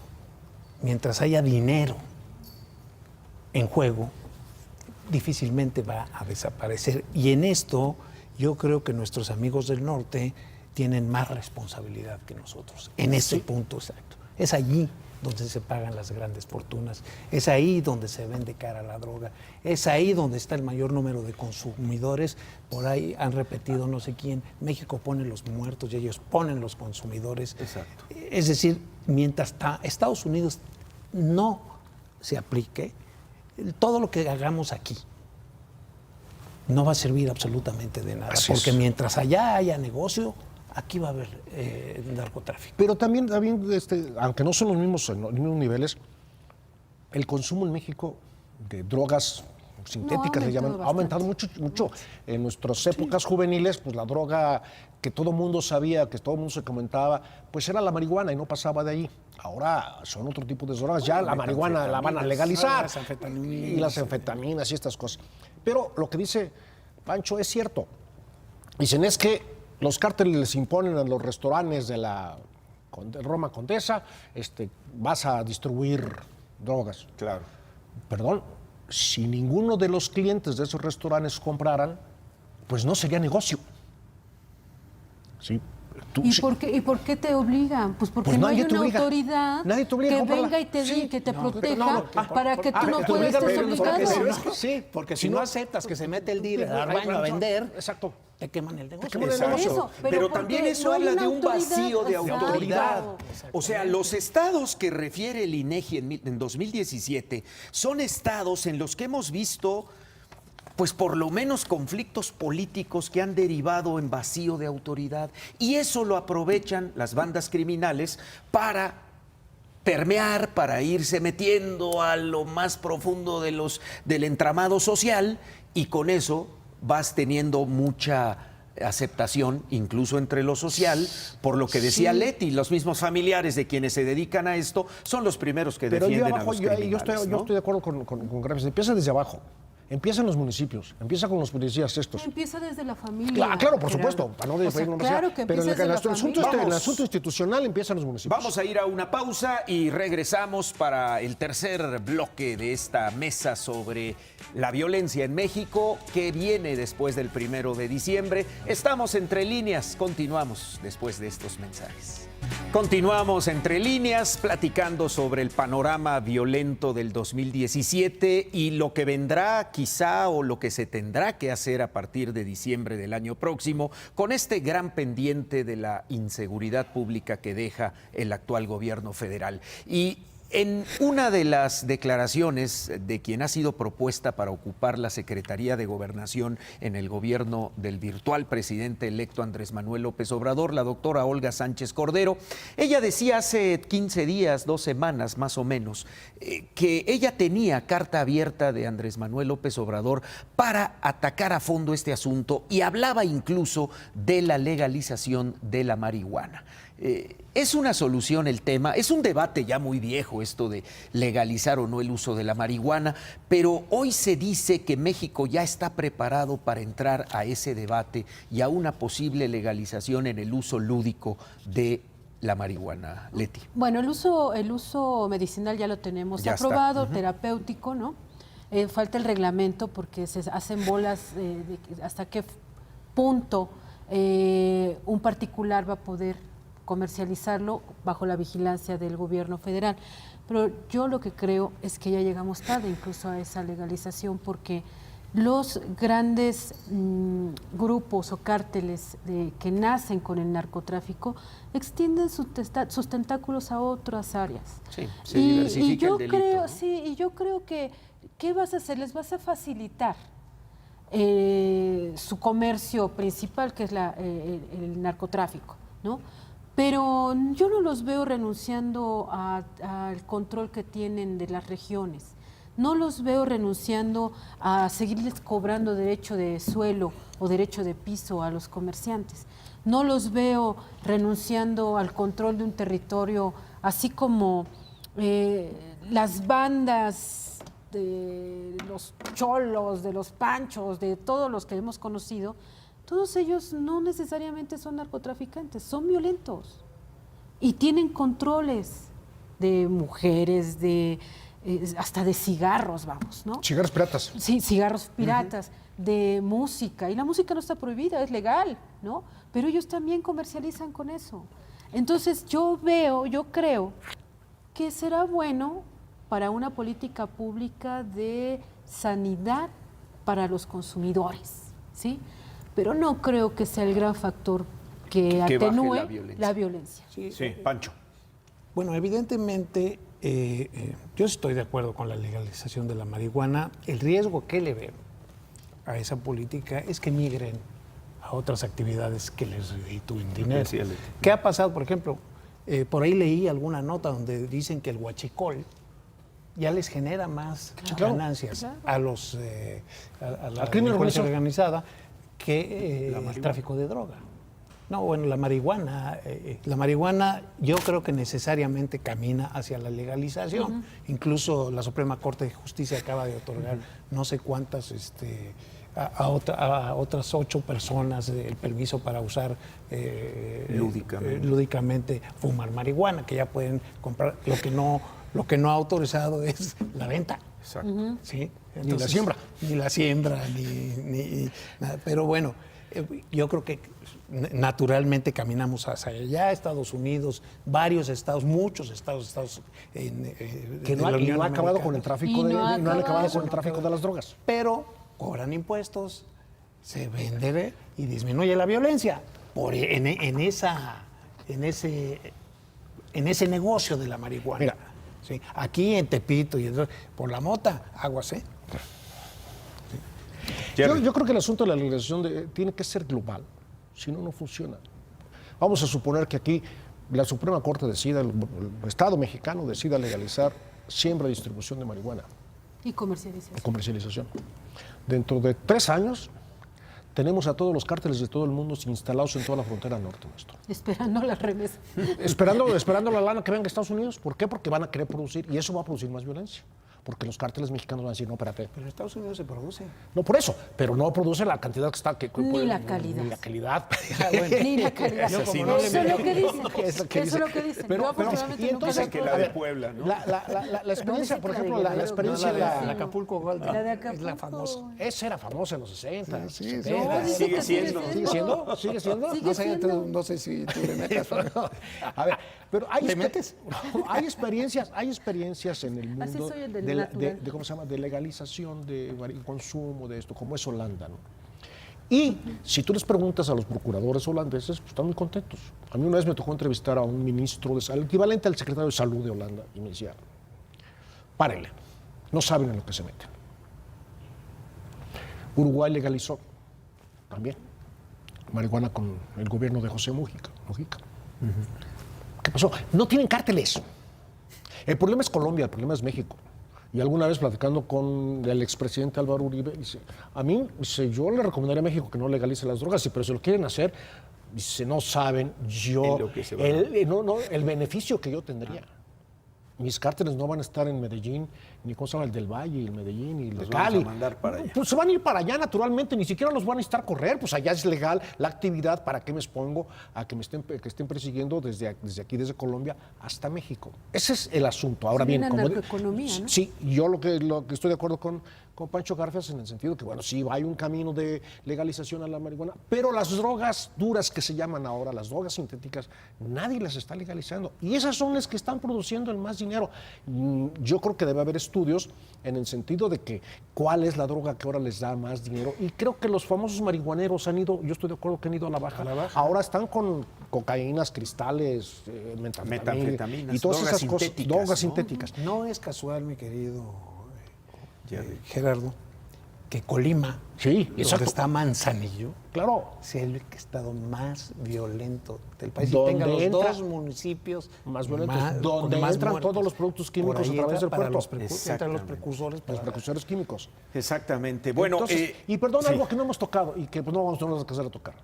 mientras haya dinero en juego, difícilmente va a desaparecer. Y en esto yo creo que nuestros amigos del norte tienen más responsabilidad que nosotros, en ese punto exacto. Es allí donde se pagan las grandes fortunas, es ahí donde se vende cara la droga, es ahí donde está el mayor número de consumidores. Por ahí han repetido no sé quién, México pone los muertos y ellos ponen los consumidores. Exacto. Es decir, mientras Estados Unidos no se aplique, todo lo que hagamos aquí no va a servir absolutamente de nada, porque mientras allá haya negocio, aquí va a haber narcotráfico. Pero también aunque no son los mismos niveles, el consumo en México de drogas sintéticas le llaman, ha aumentado mucho. En nuestras épocas juveniles, pues la droga que todo el mundo sabía, que todo el mundo se comentaba, pues era la marihuana y no pasaba de ahí. Ahora son otro tipo de drogas, ya la marihuana la van a legalizar. Y las anfetaminas y estas cosas. Pero lo que dice Pancho es cierto. Dicen es que los cárteles les imponen a los restaurantes de la Roma Condesa, vas a distribuir drogas. Claro. Perdón, si ninguno de los clientes de esos restaurantes compraran, pues no sería negocio. Sí. ¿Y por qué te obligan? Pues porque no hay una autoridad que venga y te diga, que te proteja para que tú no puedas estar obligado. Sí, porque si no aceptas que se mete el dealer al baño a vender, exacto, te queman el negocio. Pero también eso habla de un vacío de autoridad. O sea, los estados que refiere el INEGI en 2017 son estados en los que hemos visto, pues por lo menos conflictos políticos que han derivado en vacío de autoridad. Y eso lo aprovechan las bandas criminales para permear, para irse metiendo a lo más profundo del entramado social, y con eso vas teniendo mucha aceptación, incluso entre lo social, por lo que decía Leti, los mismos familiares de quienes se dedican a esto son los primeros que defienden a los criminales. Yo estoy de acuerdo con Graves, empieza desde abajo. Empieza en los municipios, empieza con los policías estos. Empieza desde la familia. Claro, por supuesto, para no decir claro que pero empieza desde el asunto institucional empieza en los municipios. Vamos a ir a una pausa y regresamos para el tercer bloque de esta mesa sobre la violencia en México que viene después del 1 de diciembre. Estamos entre líneas, continuamos después de estos mensajes. Continuamos entre líneas platicando sobre el panorama violento del 2017 y lo que vendrá quizá o lo que se tendrá que hacer a partir de diciembre del año próximo con este gran pendiente de la inseguridad pública que deja el actual gobierno federal. Y en una de las declaraciones de quien ha sido propuesta para ocupar la Secretaría de Gobernación en el gobierno del virtual presidente electo Andrés Manuel López Obrador, la doctora Olga Sánchez Cordero, ella decía hace 15 días, 2 semanas más o menos, que ella tenía carta abierta de Andrés Manuel López Obrador para atacar a fondo este asunto y hablaba incluso de la legalización de la marihuana. ¿Es una solución el tema? Es un debate ya muy viejo esto de legalizar o no el uso de la marihuana, pero hoy se dice que México ya está preparado para entrar a ese debate y a una posible legalización en el uso lúdico de la marihuana. Leti. Bueno, el uso medicinal ya lo tenemos ya aprobado, terapéutico, ¿no? Falta el reglamento porque se hacen bolas hasta qué punto un particular va a poder comercializarlo bajo la vigilancia del gobierno federal. Pero yo lo que creo es que ya llegamos tarde incluso a esa legalización porque los grandes grupos o cárteles que nacen con el narcotráfico extienden sus tentáculos a otras áreas. Sí, se diversifica el delito, ¿no? Sí, y yo creo que ¿qué vas a hacer? Les vas a facilitar su comercio principal, que es el narcotráfico, ¿no? Pero yo no los veo renunciando al control que tienen de las regiones. No los veo renunciando a seguirles cobrando derecho de suelo o derecho de piso a los comerciantes. No los veo renunciando al control de un territorio, así como las bandas de los cholos, de los panchos, de todos los que hemos conocido. Todos ellos no necesariamente son narcotraficantes, son violentos y tienen controles de mujeres, hasta de cigarros, vamos, ¿no? Cigarros piratas. Sí, cigarros piratas, de música. Y la música no está prohibida, es legal, ¿no? Pero ellos también comercializan con eso. Entonces yo creo que será bueno para una política pública de sanidad para los consumidores, ¿sí? Pero no creo que sea el gran factor que atenúe la violencia. Sí, Pancho. Bueno, evidentemente yo estoy de acuerdo con la legalización de la marihuana. El riesgo que le veo a esa política es que migren a otras actividades que les reditúen dinero. ¿Qué ha pasado? Por ejemplo, por ahí leí alguna nota donde dicen que el huachicol ya les genera más ganancias a los a la crimen delincuencia organizado. organizada que el tráfico de droga. No, bueno, la marihuana yo creo que necesariamente camina hacia la legalización. Incluso la Suprema Corte de Justicia acaba de otorgar no sé cuántas a otras 8 personas el permiso para usar lúdicamente fumar marihuana, que ya pueden comprar. Lo que no ha autorizado es la venta. Exacto. ¿Sí? Entonces, Ni la siembra. Ni la siembra, ni nada. Pero bueno, yo creo que naturalmente caminamos hacia allá. Estados Unidos, varios estados, muchos estados Que no han acabado con el tráfico no han acabado con el tráfico de las drogas. Pero cobran impuestos, se vende y disminuye la violencia en ese negocio de la marihuana. Mira, ¿sí? Aquí en Tepito y por la mota, aguas, ¿eh? Yo creo que el asunto de la legalización tiene que ser global, si no, no funciona. Vamos a suponer que aquí la Suprema Corte decida, el Estado mexicano decida legalizar siembra y distribución de marihuana. Y comercialización. Comercialización. Dentro de 3 años tenemos a todos los cárteles de todo el mundo instalados en toda la frontera norte nuestro. Esperando la remesa. Esperando la lana que venga de Estados Unidos. ¿Por qué? Porque van a querer producir y eso va a producir más violencia. Porque los cárteles mexicanos van a decir, no, espérate. Pero en Estados Unidos se produce. No, por eso, pero no produce la cantidad que está... Ni la calidad. Ni la calidad. Ni la calidad. Eso sí, Eso es lo que dicen. Es lo que Eso es lo que dicen. dicen. Pero, Yo afortunadamente y nunca entonces, que la de Puebla, ¿no? La experiencia, por ejemplo, la experiencia de la Acapulco Gold. La de Es la Acapulco. famosa. Esa era famosa en los 60. Sí, 70. No, Sigue siendo. ¿Sigue siendo? ¿Sigue siendo? Sigue No sé, siendo. no sé si tú le metas. A ver, pero hay, ¿Le metes? hay experiencias en el Así mundo soy el del de natural. ¿cómo se llama? De legalización, de consumo, de esto, como es Holanda, ¿no? Y si tú les preguntas a los procuradores holandeses, pues están muy contentos. A mí una vez me tocó entrevistar a un ministro de salud, el equivalente al secretario de salud de Holanda, y me decía, párenle, no saben en lo que se meten. Uruguay legalizó también marihuana con el gobierno de José Mujica. ¿Qué pasó? No tienen cárteles. El problema es Colombia, el problema es México. Y alguna vez platicando con el expresidente Álvaro Uribe, dice, a mí, dice, yo le recomendaría a México que no legalice las drogas, pero si lo quieren hacer, dice, no saben el beneficio que yo tendría. Mis cárteles no van a estar en Medellín, ni ¿cómo se llama? El del Valle, el Medellín y el de Cali. Vamos a mandar para allá. Pues se van a ir para allá naturalmente, ni siquiera los van a necesitar correr, pues allá es legal la actividad, ¿para qué me expongo a que me estén persiguiendo desde aquí, desde Colombia hasta México? Ese es el asunto. Ahora bien, como narcoeconomía, ¿no? Sí, yo lo que estoy de acuerdo con Pancho Garfias en el sentido que, bueno, sí, hay un camino de legalización a la marihuana, pero las drogas duras que se llaman ahora, las drogas sintéticas, nadie las está legalizando. Y esas son las que están produciendo el más dinero. Yo creo que debe haber estudios en el sentido de que cuál es la droga que ahora les da más dinero. Y creo que los famosos marihuaneros han ido, yo estoy de acuerdo que han ido a la baja. Ahora están con cocaínas, cristales, metanfetaminas y todas esas cosas, drogas sintéticas. No es casual, mi querido Gerardo, que Colima, Sí, donde exacto. está Manzanillo, Claro. sea el estado más violento del país. Donde Y tenga los entra- 2 municipios más violentos, con donde más entran muertos. todos los productos químicos Por ahí a través entra del para puerto. entran los Exactamente. precursores. Los precursores químicos. Exactamente. Bueno, Entonces, y perdón, sí. algo que no hemos tocado y que pues, no vamos a alcanzar a tocar.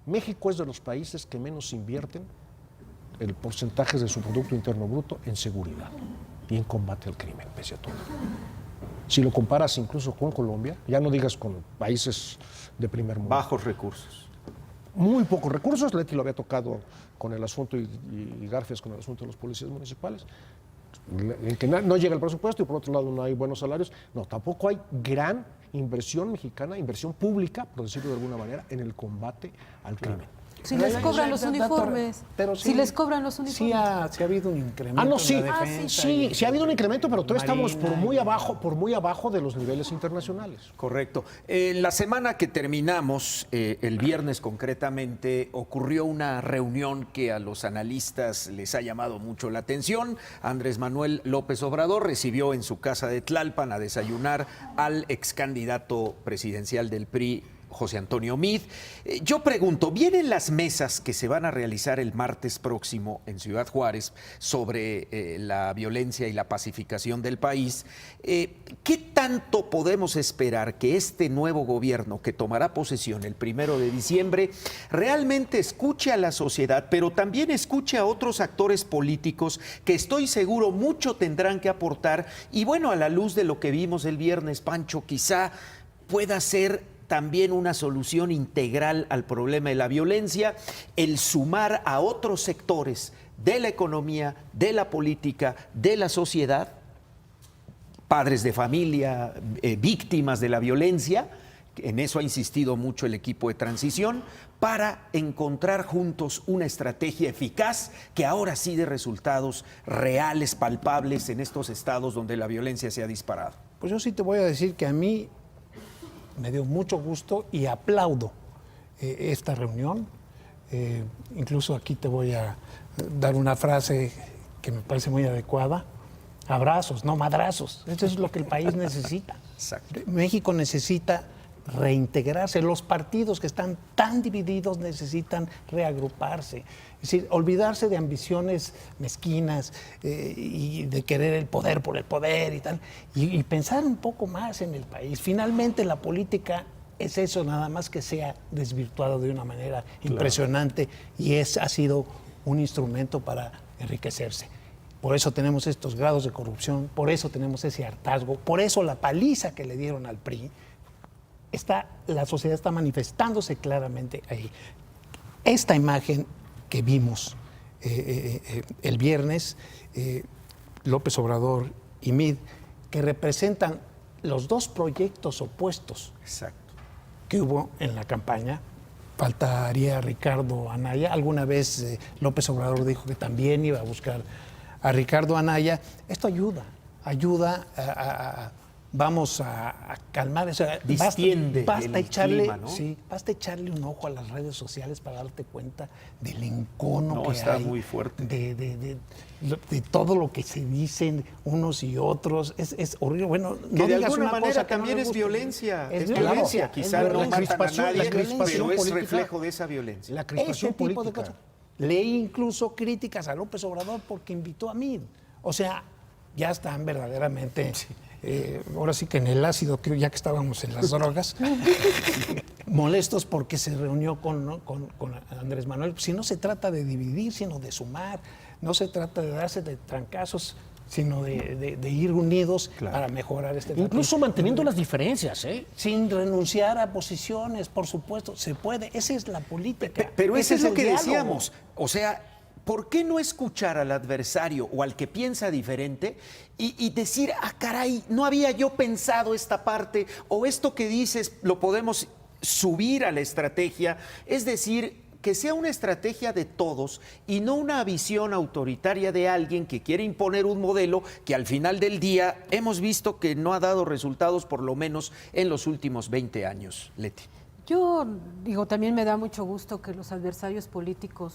México es de los países que menos invierten el porcentaje de su Producto Interno Bruto en seguridad y en combate al crimen, pese a todo. Si lo comparas incluso con Colombia, ya no digas con países de primer mundo. Bajos recursos. Muy pocos recursos. Leti lo había tocado con el asunto y Garfias con el asunto de los policías municipales. En que no llega el presupuesto y por otro lado no hay buenos salarios. No, tampoco hay gran inversión mexicana, inversión pública, por decirlo de alguna manera, en el combate al crimen. Si les cobran los uniformes. Pero Si les cobran los uniformes. Sí ha habido un incremento No, sí, en la defensa. sí y- ha habido un incremento, pero todavía estamos por muy Marina, abajo de los niveles internacionales. Correcto. La semana que terminamos, el viernes concretamente, ocurrió una reunión que a los analistas les ha llamado mucho la atención. Andrés Manuel López Obrador recibió en su casa de Tlalpan a desayunar al ex candidato presidencial del PRI, José Antonio Meade. Yo pregunto, ¿vienen las mesas que se van a realizar el martes próximo en Ciudad Juárez sobre la violencia y la pacificación del país? ¿Qué tanto podemos esperar que este nuevo gobierno que tomará posesión el 1 de diciembre realmente escuche a la sociedad, pero también escuche a otros actores políticos que estoy seguro mucho tendrán que aportar? Y bueno, a la luz de lo que vimos el viernes, Pancho, quizá pueda ser también una solución integral al problema de la violencia, el sumar a otros sectores de la economía, de la política, de la sociedad, padres de familia, víctimas de la violencia. En eso ha insistido mucho el equipo de transición, para encontrar juntos una estrategia eficaz que ahora sí dé resultados reales, palpables en estos estados donde la violencia se ha disparado. Pues yo sí te voy a decir que a mí me dio mucho gusto y aplaudo esta reunión. Incluso aquí te voy a dar una frase que me parece muy adecuada. Abrazos, no madrazos. Eso es lo que el país necesita. Exacto. México necesita reintegrarse. Los partidos que están tan divididos necesitan reagruparse. Es decir, olvidarse de ambiciones mezquinas y de querer el poder por el poder y tal, y pensar un poco más en el país. Finalmente la política es eso, nada más que se ha desvirtuado de una manera impresionante y ha sido un instrumento para enriquecerse. Por eso tenemos estos grados de corrupción, por eso tenemos ese hartazgo, por eso la paliza que le dieron al PRI. La sociedad está manifestándose claramente ahí. Esta imagen que vimos el viernes, López Obrador y Meade, que representan los dos proyectos opuestos que hubo en la campaña. Faltaría Ricardo Anaya. Alguna vez López Obrador dijo que también iba a buscar a Ricardo Anaya. Esto ayuda a vamos a calmar eso. Basta echarle, clima, ¿no? Sí, basta echarle un ojo a las redes sociales para darte cuenta del encono que está hay, muy fuerte. De todo lo que se dicen unos y otros. Es horrible. Bueno, que no de digas alguna una manera cosa que también no es violencia. Es violencia. Quizá no matan a nadie, pero es política, reflejo de esa violencia. La crispación ese tipo política. de cosas. Leí incluso críticas a López Obrador porque invitó a Meade. O sea, ya están verdaderamente, ahora sí que en el ácido, creo, ya que estábamos en las drogas, molestos porque se reunió con Andrés Manuel. Si no se trata de dividir, sino de sumar, no se trata de darse de trancazos, sino de ir unidos para mejorar este país. Incluso manteniendo las diferencias, ¿eh? Sin renunciar a posiciones, por supuesto, se puede. Esa es la política. Pero ese es lo que diálogo. decíamos. O sea, ¿por qué no escuchar al adversario o al que piensa diferente y decir, caray, no había yo pensado esta parte, o esto que dices lo podemos subir a la estrategia? Es decir, que sea una estrategia de todos y no una visión autoritaria de alguien que quiere imponer un modelo que al final del día hemos visto que no ha dado resultados, por lo menos en los últimos 20 años. Leti. Yo digo, también me da mucho gusto que los adversarios políticos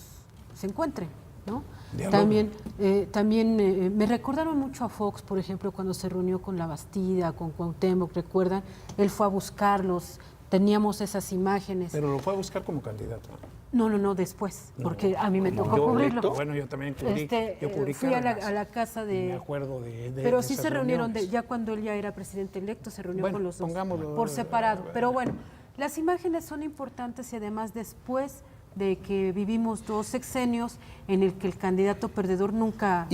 se encuentren, ¿no? También me recordaron mucho a Fox, por ejemplo, cuando se reunió con La Bastida, con Cuauhtémoc, ¿recuerdan? Él fue a buscarlos, teníamos esas imágenes. Pero lo fue a buscar como candidato. No, después, porque a mí me tocó cubrirlo. Bueno, yo también cubrí. Yo cubrí fui a la casa de... Me acuerdo de pero sí esas se reunieron, reuniones. ya cuando él ya era presidente electo, se reunió con los dos, pongámoslo, por separado. Pero bueno, las imágenes son importantes y además después de que vivimos 2 sexenios en el que el candidato perdedor nunca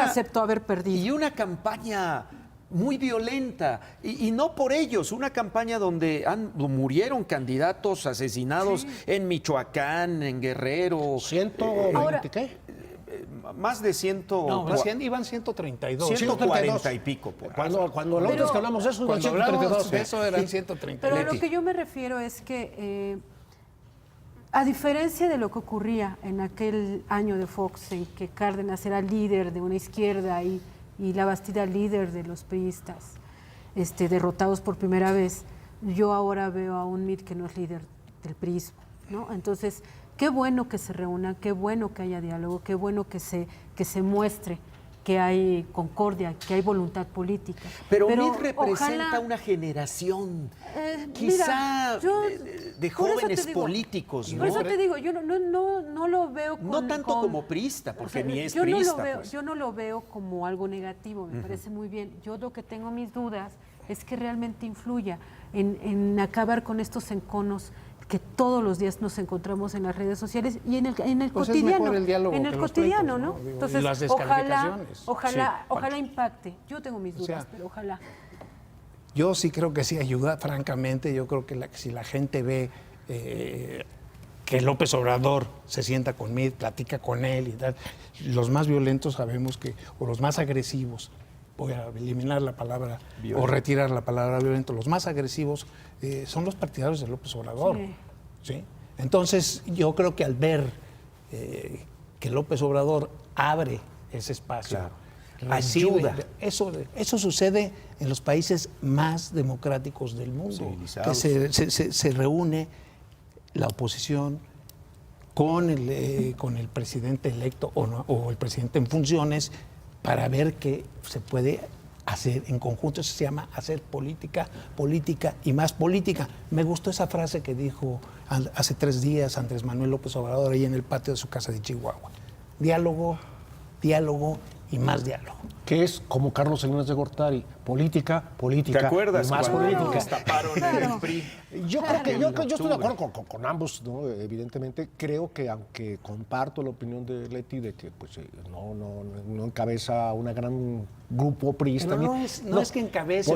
aceptó haber perdido. Y una campaña muy violenta, y no por ellos, una campaña donde murieron candidatos asesinados en Michoacán, en Guerrero. ¿Qué? Más de 100. No, iban 132. 140 y pico. Cuando la otra vez que hablamos de eso, cuando 132. de eso eran 132. Pero a lo que yo me refiero es que, a diferencia de lo que ocurría en aquel año de Fox, en que Cárdenas era líder de una izquierda y La Bastida líder de los priistas, derrotados por primera vez, yo ahora veo a un Meade que no es líder del priismo, ¿no? Entonces, qué bueno que se reúnan, qué bueno que haya diálogo, qué bueno que se muestre que hay concordia, que hay voluntad política. Pero Meade representa ojalá, una generación, mira, yo, de por eso te jóvenes digo, políticos, ¿no? Por eso te digo, yo no lo veo No tanto como priista, porque ni es priista. Pues. Yo no lo veo como algo negativo, me parece muy bien. Yo lo que tengo mis dudas es que realmente influya en acabar con estos enconos que todos los días nos encontramos en las redes sociales y en el Pues cotidiano. Es mejor el diálogo en el que los cotidiano, pleitos, ¿no? Digo, Entonces, y las descalificaciones. ojalá impacte. Yo tengo mis dudas, pero ojalá. Yo sí creo que sí ayuda, francamente. Yo creo que si la gente ve que López Obrador se sienta con Meade, platica con él y tal, los más violentos sabemos que, o los más agresivos, voy a eliminar la palabra violento, o retirar la palabra violento, los más agresivos son los partidarios de López Obrador. Sí. ¿Sí? Entonces, yo creo que al ver que López Obrador abre ese espacio, claro, ayuda. Eso sucede en los países más democráticos del mundo, que se reúne la oposición con el presidente electo o el presidente en funciones para ver qué se puede hacer en conjunto. Eso se llama hacer política y más política. Me gustó esa frase que dijo hace 3 días Andrés Manuel López Obrador ahí en el patio de su casa de Chihuahua. Diálogo y más diálogo. Que es como Carlos Salinas de Gortari, política, ¿te acuerdas? Y más política. Destaparon el PRI. Yo estoy de acuerdo con ambos, ¿no? Evidentemente. Creo que aunque comparto la opinión de Leti de que pues, no encabeza un gran grupo priista. No es que encabece,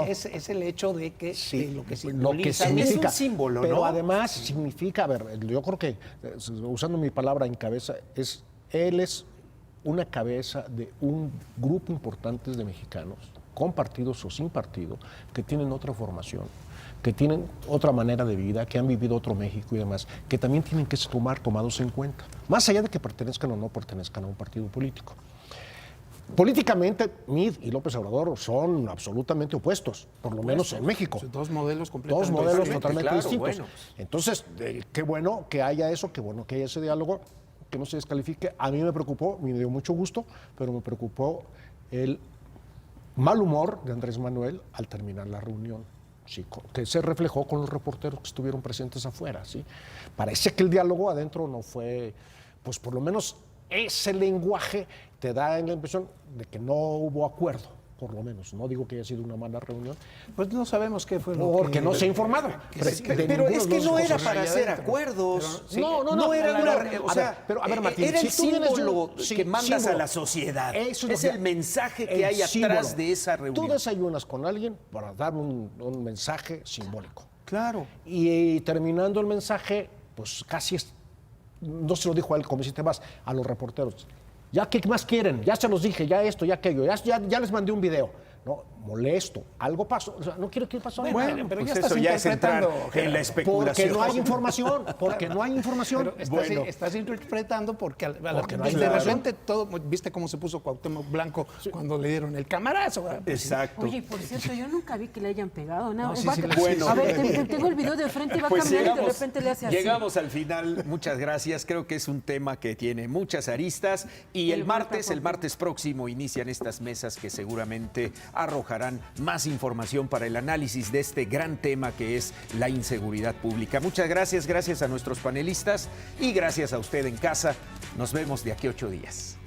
es el hecho de que lo que simboliza. Es un símbolo, pero ¿no? además significa, a ver, yo creo que, usando mi palabra encabeza, él es una cabeza de un grupo importante de mexicanos, con partidos o sin partido, que tienen otra formación, que tienen otra manera de vida, que han vivido otro México y demás, que también tienen que ser tomados en cuenta, más allá de que pertenezcan o no pertenezcan a un partido político. Políticamente, Meade y López Obrador son absolutamente opuestos, por lo menos en México. Dos modelos completamente totalmente distintos. Bueno. Entonces, qué bueno que haya eso, qué bueno que haya ese diálogo, que no se descalifique. A mí me preocupó, me dio mucho gusto, pero me preocupó el mal humor de Andrés Manuel al terminar la reunión, sí, que se reflejó con los reporteros que estuvieron presentes afuera. ¿Sí? Parece que el diálogo adentro no fue, pues por lo menos ese lenguaje te da la impresión de que no hubo acuerdo. Por lo menos, no digo que haya sido una mala reunión. Pues no sabemos qué fue lo porque no se ha informado. Pero es que no era para hacer acuerdos. No era una... O sea, pero a ver, Martín, era el símbolo que mandas a la sociedad. Es el mensaje que hay atrás de esa reunión. Tú desayunas con alguien para dar un mensaje simbólico. Claro. Y terminando el mensaje, pues casi no se lo dijo a él, como hiciste más, a los reporteros. ¿Ya qué más quieren? Ya se los dije, ya esto, ya aquello, ya les mandé un video. No, molesto, algo pasó. O sea, no quiero que pasó. Bueno, pero pues ya eso ya es entrar en la especulación. Porque no hay información, Pero estás interpretando porque de repente todo, ¿viste cómo se puso Cuauhtémoc Blanco cuando le dieron el camarazo? Exacto. Oye, por cierto, yo nunca vi que le hayan pegado. No, bueno. A ver, tengo el video de frente y va caminando y de repente le hace así. Llegamos al final, muchas gracias. Creo que es un tema que tiene muchas aristas y el martes próximo inician estas mesas que seguramente arrojarán más información para el análisis de este gran tema que es la inseguridad pública. Muchas gracias a nuestros panelistas y gracias a usted en casa. Nos vemos de aquí a 8 días.